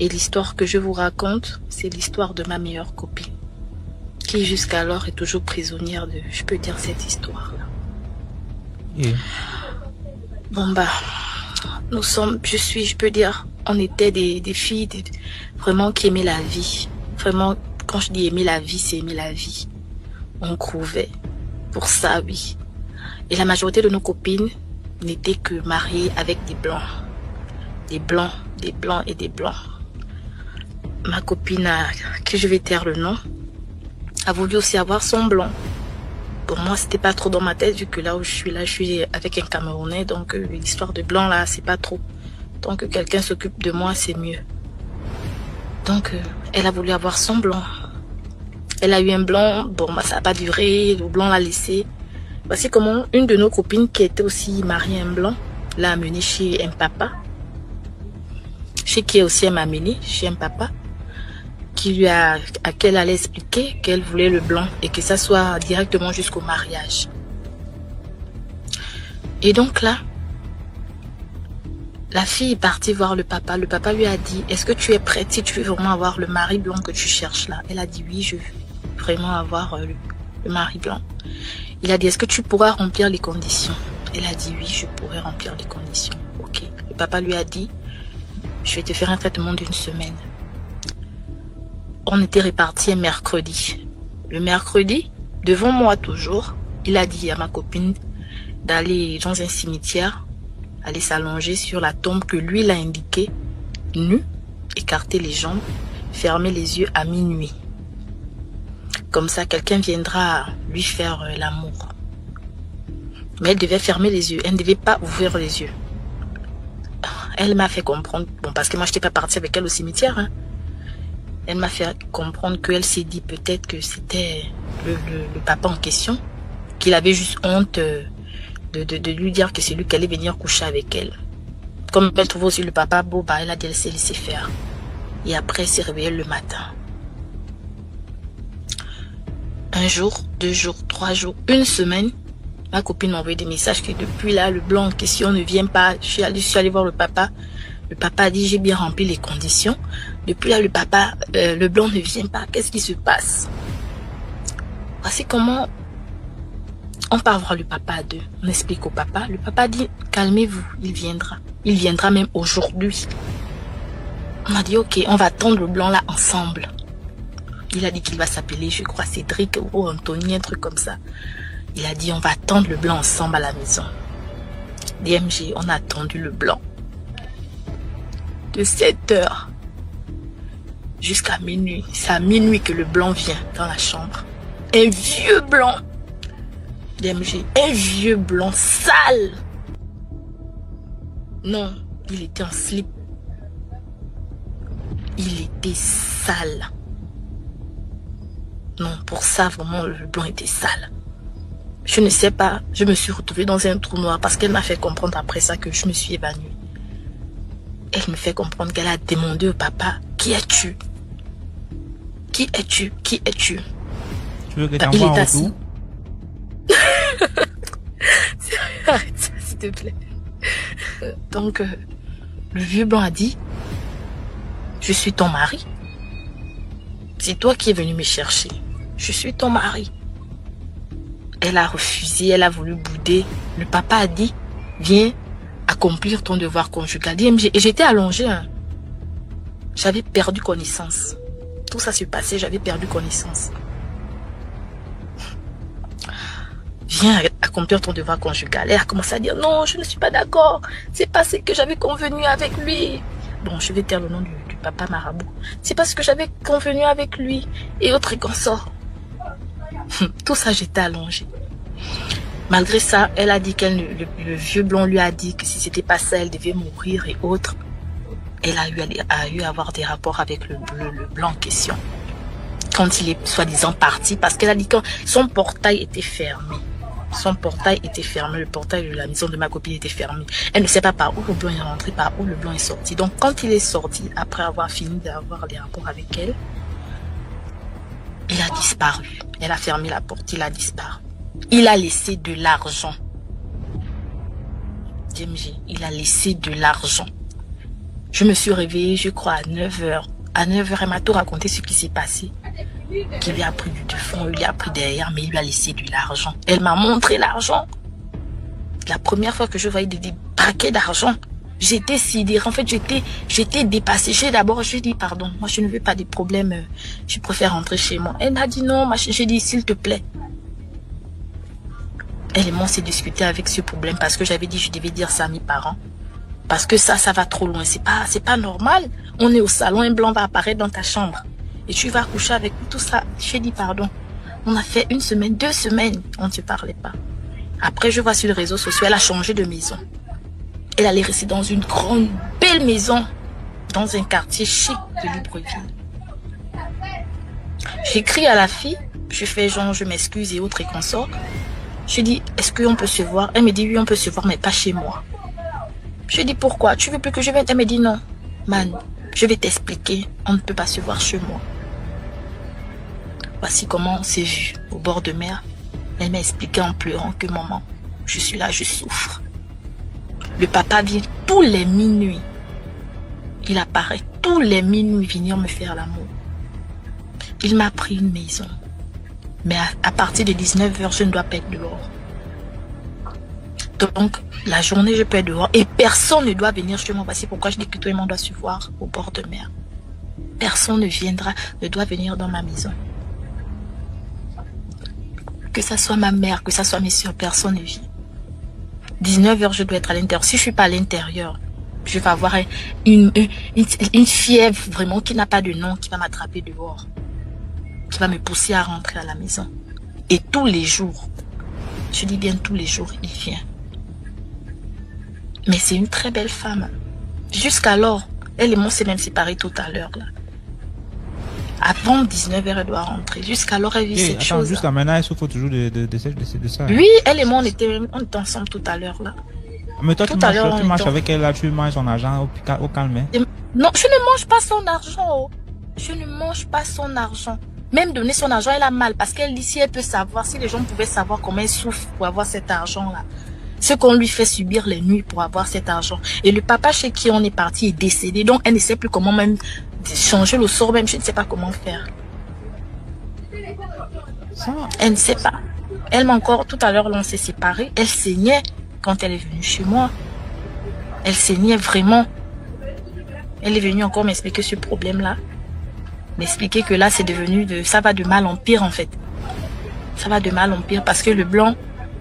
Et l'histoire que je vous raconte, c'est l'histoire de ma meilleure copine, qui jusqu'alors est toujours prisonnière de, je peux dire, cette histoire-là. Et Bon bah, je peux dire, on était des filles vraiment qui aimaient la vie. Vraiment, quand je dis aimer la vie, c'est aimer la vie. On crouvait. Pour ça, oui. Et la majorité de nos copines n'étaient que mariées avec des blancs. Des blancs, des blancs et des blancs. Ma copine, que je vais taire le nom, a voulu aussi avoir son blanc. Pour moi, c'était pas trop dans ma tête, vu que là où je suis avec un Camerounais, donc l'histoire de blanc, là, c'est pas trop. Tant que quelqu'un s'occupe de moi, c'est mieux. Donc, elle a voulu avoir son blanc. Elle a eu un blanc, bon, bah, ça n'a pas duré, le blanc l'a laissé. Voici comment une de nos copines, qui était aussi mariée à un blanc, l'a amené chez un papa. Chez qui aussi elle m'a amené, chez un papa. À qu'elle allait expliquer qu'elle voulait le blanc et que ça soit directement jusqu'au mariage. Et donc là, la fille est partie voir le papa. Le papa lui a dit, est-ce que tu es prête si tu veux vraiment avoir le mari blanc que tu cherches là? Elle a dit oui, je veux vraiment avoir le mari blanc. Il a dit, est-ce que tu pourras remplir les conditions? Elle a dit oui, je pourrais remplir les conditions. Ok. Le papa lui a dit, je vais te faire un traitement d'une semaine. On était répartis un mercredi. Le mercredi, devant moi toujours, il a dit à ma copine d'aller dans un cimetière, aller s'allonger sur la tombe que lui l'a indiqué, nue, écarter les jambes, fermer les yeux à minuit. Comme ça, quelqu'un viendra lui faire l'amour. Mais elle devait fermer les yeux, elle ne devait pas ouvrir les yeux. Elle m'a fait comprendre, bon, parce que moi je n'étais pas partie avec elle au cimetière, hein. Elle m'a fait comprendre qu'elle s'est dit peut-être que c'était le papa en question, qu'il avait juste honte de lui dire que c'est lui qui allait venir coucher avec elle. Comme elle trouvait aussi le papa beau, bah, elle a dit elle s'est laissé faire. Et après, elle s'est réveillée le matin. Un jour, 2 jours, 3 jours, une semaine, ma copine m'a envoyé des messages que depuis là, le blanc en question ne vient pas. Je suis allée voir le papa. Le papa a dit, j'ai bien rempli les conditions. Depuis là, le blanc ne vient pas. Qu'est-ce qui se passe? Voici comment on part voir le papa à deux. On explique au papa. Le papa dit, calmez-vous, il viendra. Il viendra même aujourd'hui. On a dit, ok, on va attendre le blanc là ensemble. Il a dit qu'il va s'appeler, je crois, Cédric ou Anthony, un truc comme ça. Il a dit, on va attendre le blanc ensemble à la maison. DMG, on a attendu le blanc. De 7h jusqu'à minuit. C'est à minuit que le blanc vient dans la chambre. Un vieux blanc. DMG, un vieux blanc sale. Non, il était en slip. Il était sale. Non, pour ça, vraiment, le blanc était sale. Je ne sais pas, je me suis retrouvée dans un trou noir parce qu'elle m'a fait comprendre après ça que je me suis évanouie. Elle me fait comprendre qu'elle a demandé au papa, qui es-tu? Qui es-tu? Qui es-tu? tu veux que t'envoies en retour? Arrête ça, s'il te plaît. Donc, le vieux blanc a dit, je suis ton mari. C'est toi qui es venu me chercher. Je suis ton mari. Elle a refusé, elle a voulu bouder. Le papa a dit, viens accomplir ton devoir conjugal. Et j'étais allongée. Hein. J'avais perdu connaissance. Tout ça se passait, j'avais perdu connaissance. Viens accomplir ton devoir conjugal. Elle a commencé à dire, non, je ne suis pas d'accord. C'est pas ce que j'avais convenu avec lui. Bon, je vais taire le nom du papa marabout. C'est pas ce que j'avais convenu avec lui. Et autres consorts. Tout ça, j'étais allongée. Malgré ça, elle a dit que le vieux blond lui a dit que si c'était pas ça, elle devait mourir et autres. Elle a eu à avoir des rapports avec le blanc en question. Quand il est soi-disant parti, parce qu'elle a dit que son portail était fermé. Son portail était fermé, le portail de la maison de ma copine était fermé. Elle ne sait pas par où le blanc est rentré, par où le blanc est sorti. Donc quand il est sorti, après avoir fini d'avoir des rapports avec elle, il a disparu. Elle a fermé la porte, il a disparu. Il a laissé de l'argent. DMG, il a laissé de l'argent. Je me suis réveillée, je crois, à 9 heures. À 9 heures, elle m'a tout raconté ce qui s'est passé. Qu'il lui a pris du fond, il lui a pris derrière, mais il lui a laissé de l'argent. Elle m'a montré l'argent. La première fois que je voyais des paquets d'argent, j'étais sidérée. En fait, j'étais dépassée. J'ai dit, pardon, moi je ne veux pas des problèmes. Je préfère rentrer chez moi. Elle m'a dit non, j'ai dit, s'il te plaît. Elle et moi, on s'est discuté avec ce problème parce que j'avais dit, je devais dire ça à mes parents. Parce que ça va trop loin. C'est pas normal. On est au salon, un blanc va apparaître dans ta chambre. Et tu vas coucher avec tout ça. J'ai dit pardon. On a fait 1 semaine, 2 semaines, on ne se parlait pas. Après, je vois sur les réseaux sociaux, elle a changé de maison. Elle allait rester dans une grande, belle maison, dans un quartier chic de Libreville. J'écris à la fille, je fais genre, je m'excuse et autres et consorts. Je dis, est-ce qu'on peut se voir? Elle me dit, oui, on peut se voir, mais pas chez moi. Je dis, pourquoi? Tu veux plus que je vienne? Elle me dit, non, man, je vais t'expliquer, on ne peut pas se voir chez moi. Voici comment on s'est vu au bord de mer. Elle m'a expliqué en pleurant que maman, je suis là, je souffre. Le papa vient tous les minuits. Il apparaît tous les minuits venir me faire l'amour. Il m'a pris une maison. Mais à partir de 19 h, je ne dois pas être dehors. Donc, la journée, je peux être dehors. Et personne ne doit venir chez moi. Voici pourquoi je dis que toi et moi, on doit se voir au bord de mer. Personne ne doit venir dans ma maison. Que ça soit ma mère, que ça soit mes soeurs, personne ne vient. 19 h, je dois être à l'intérieur. Si je ne suis pas à l'intérieur, je vais avoir une fièvre vraiment qui n'a pas de nom, qui va m'attraper dehors. Qui va me pousser à rentrer à la maison. Et tous les jours, je dis bien tous les jours, il vient. Mais c'est une très belle femme. Jusqu'alors, elle et moi s'est même séparés tout à l'heure. Avant 19 h, elle doit rentrer. Jusqu'alors, elle vit cette chose. Jusqu'à maintenant, elle souffre toujours de ça. Oui, elle et moi, on était ensemble tout à l'heure. Là. Mais toi, tu marches avec elle, là, tu manges son argent au calme. Non, je ne mange pas son argent. Oh. Je ne mange pas son argent. Même donner son argent, elle a mal. Parce qu'elle dit, si elle peut savoir, si les gens pouvaient savoir comment elle souffre pour avoir cet argent-là. Ce qu'on lui fait subir les nuits pour avoir cet argent. Et le papa chez qui on est parti est décédé. Donc, elle ne sait plus comment même changer le sort. Même, je ne sais pas comment faire. Ça. Elle ne sait pas. Elle m'a encore, tout à l'heure, on s'est séparés. Elle saignait quand elle est venue chez moi. Elle saignait vraiment. Elle est venue encore m'expliquer ce problème-là. M'expliquer que là, c'est devenu ça va de mal en pire, en fait. Ça va de mal en pire parce que le blanc,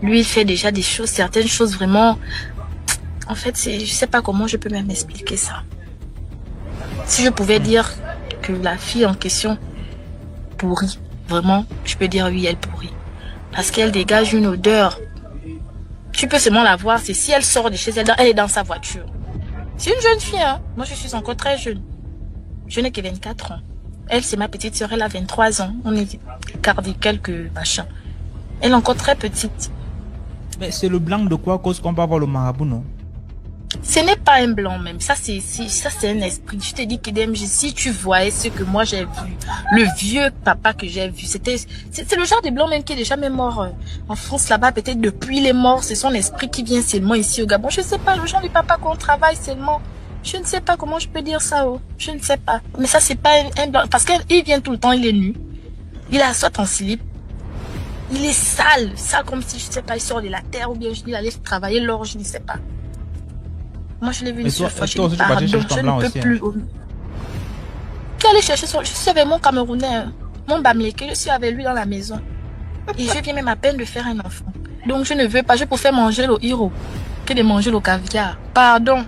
lui, il fait déjà des choses, certaines choses vraiment... En fait, je sais pas comment je peux même expliquer ça. Si je pouvais dire que la fille en question pourrit, vraiment, je peux dire oui, elle pourrit. Parce qu'elle dégage une odeur. Tu peux seulement la voir, c'est si elle sort de chez elle, elle est dans sa voiture. C'est une jeune fille, hein. Moi, je suis encore très jeune. Je n'ai que 24 ans. Elle, c'est ma petite soeur, elle a 23 ans. On est gardé quelques machins. Elle est encore très petite. Mais c'est le blanc de quoi cause qu'on peut avoir le marabout, non? Ce n'est pas un blanc même. Ça, c'est un esprit. Je te dis que si tu voyais ce que moi j'ai vu, le vieux papa que j'ai vu, c'est le genre de blanc même qui est déjà même mort en France là-bas. Peut-être depuis il est mort, c'est son esprit qui vient seulement ici au Gabon. Je ne sais pas, le genre de papa qu'on travaille seulement. Je ne sais pas comment je peux dire ça. Oh. Je ne sais pas. Mais ça, c'est pas un blanc. Parce qu'il vient tout le temps, il est nu. Il a soit en slip. Il est sale. Sale comme si, je ne sais pas, il sort de la terre ou bien il allait travailler l'or, je ne sais pas. Moi, je l'ai vu une seule fois. Je dis, pardon, je ne peux plus. Tu allais chercher je suis avec mon Camerounais, mon Bamléké, je suis avec lui dans la maison. Et je viens même à peine de faire un enfant. Donc, je ne veux pas. Je préfère manger le héros que de manger le caviar. Pardon.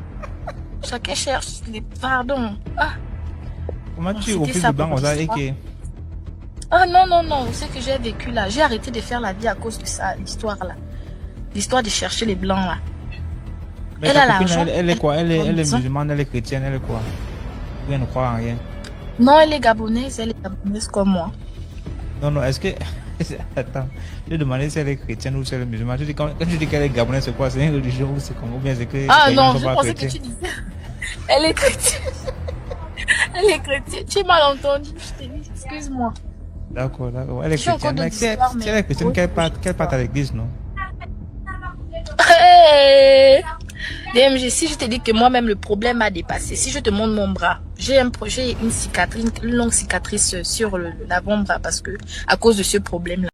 Chacun cherche les pardons. Ah. Comment tu refuses le blanc et que... Ah non, non, non. Ce que j'ai vécu là, j'ai arrêté de faire la vie à cause de ça, l'histoire là. L'histoire de chercher les blancs là. Mais elle a l'argent. Elle est quoi? Elle est musulmane, elle est chrétienne, elle est quoi? Elle ne croit en rien. Non, elle est gabonaise comme moi. Non, non, est-ce que... Attends, je demandais si elle est chrétienne ou si elle est musulmane. Quand tu dis qu'elle est gabonaise, c'est quoi? C'est une religion ou c'est comment? Ou bien c'est que... Ah non, je pensais que tu disais... Elle est chrétienne. Elle est chrétienne. Tu es mal entendu, je t'ai dit, excuse-moi. D'accord, d'accord. Elle est chrétienne. Si elle est chrétienne, qu'elle parte à l'église, non? Hey, DMG, si je te dis que moi-même, le problème a dépassé, si je te montre mon bras, j'ai une cicatrice, une longue cicatrice sur l'avant-bras parce que, à cause de ce problème-là.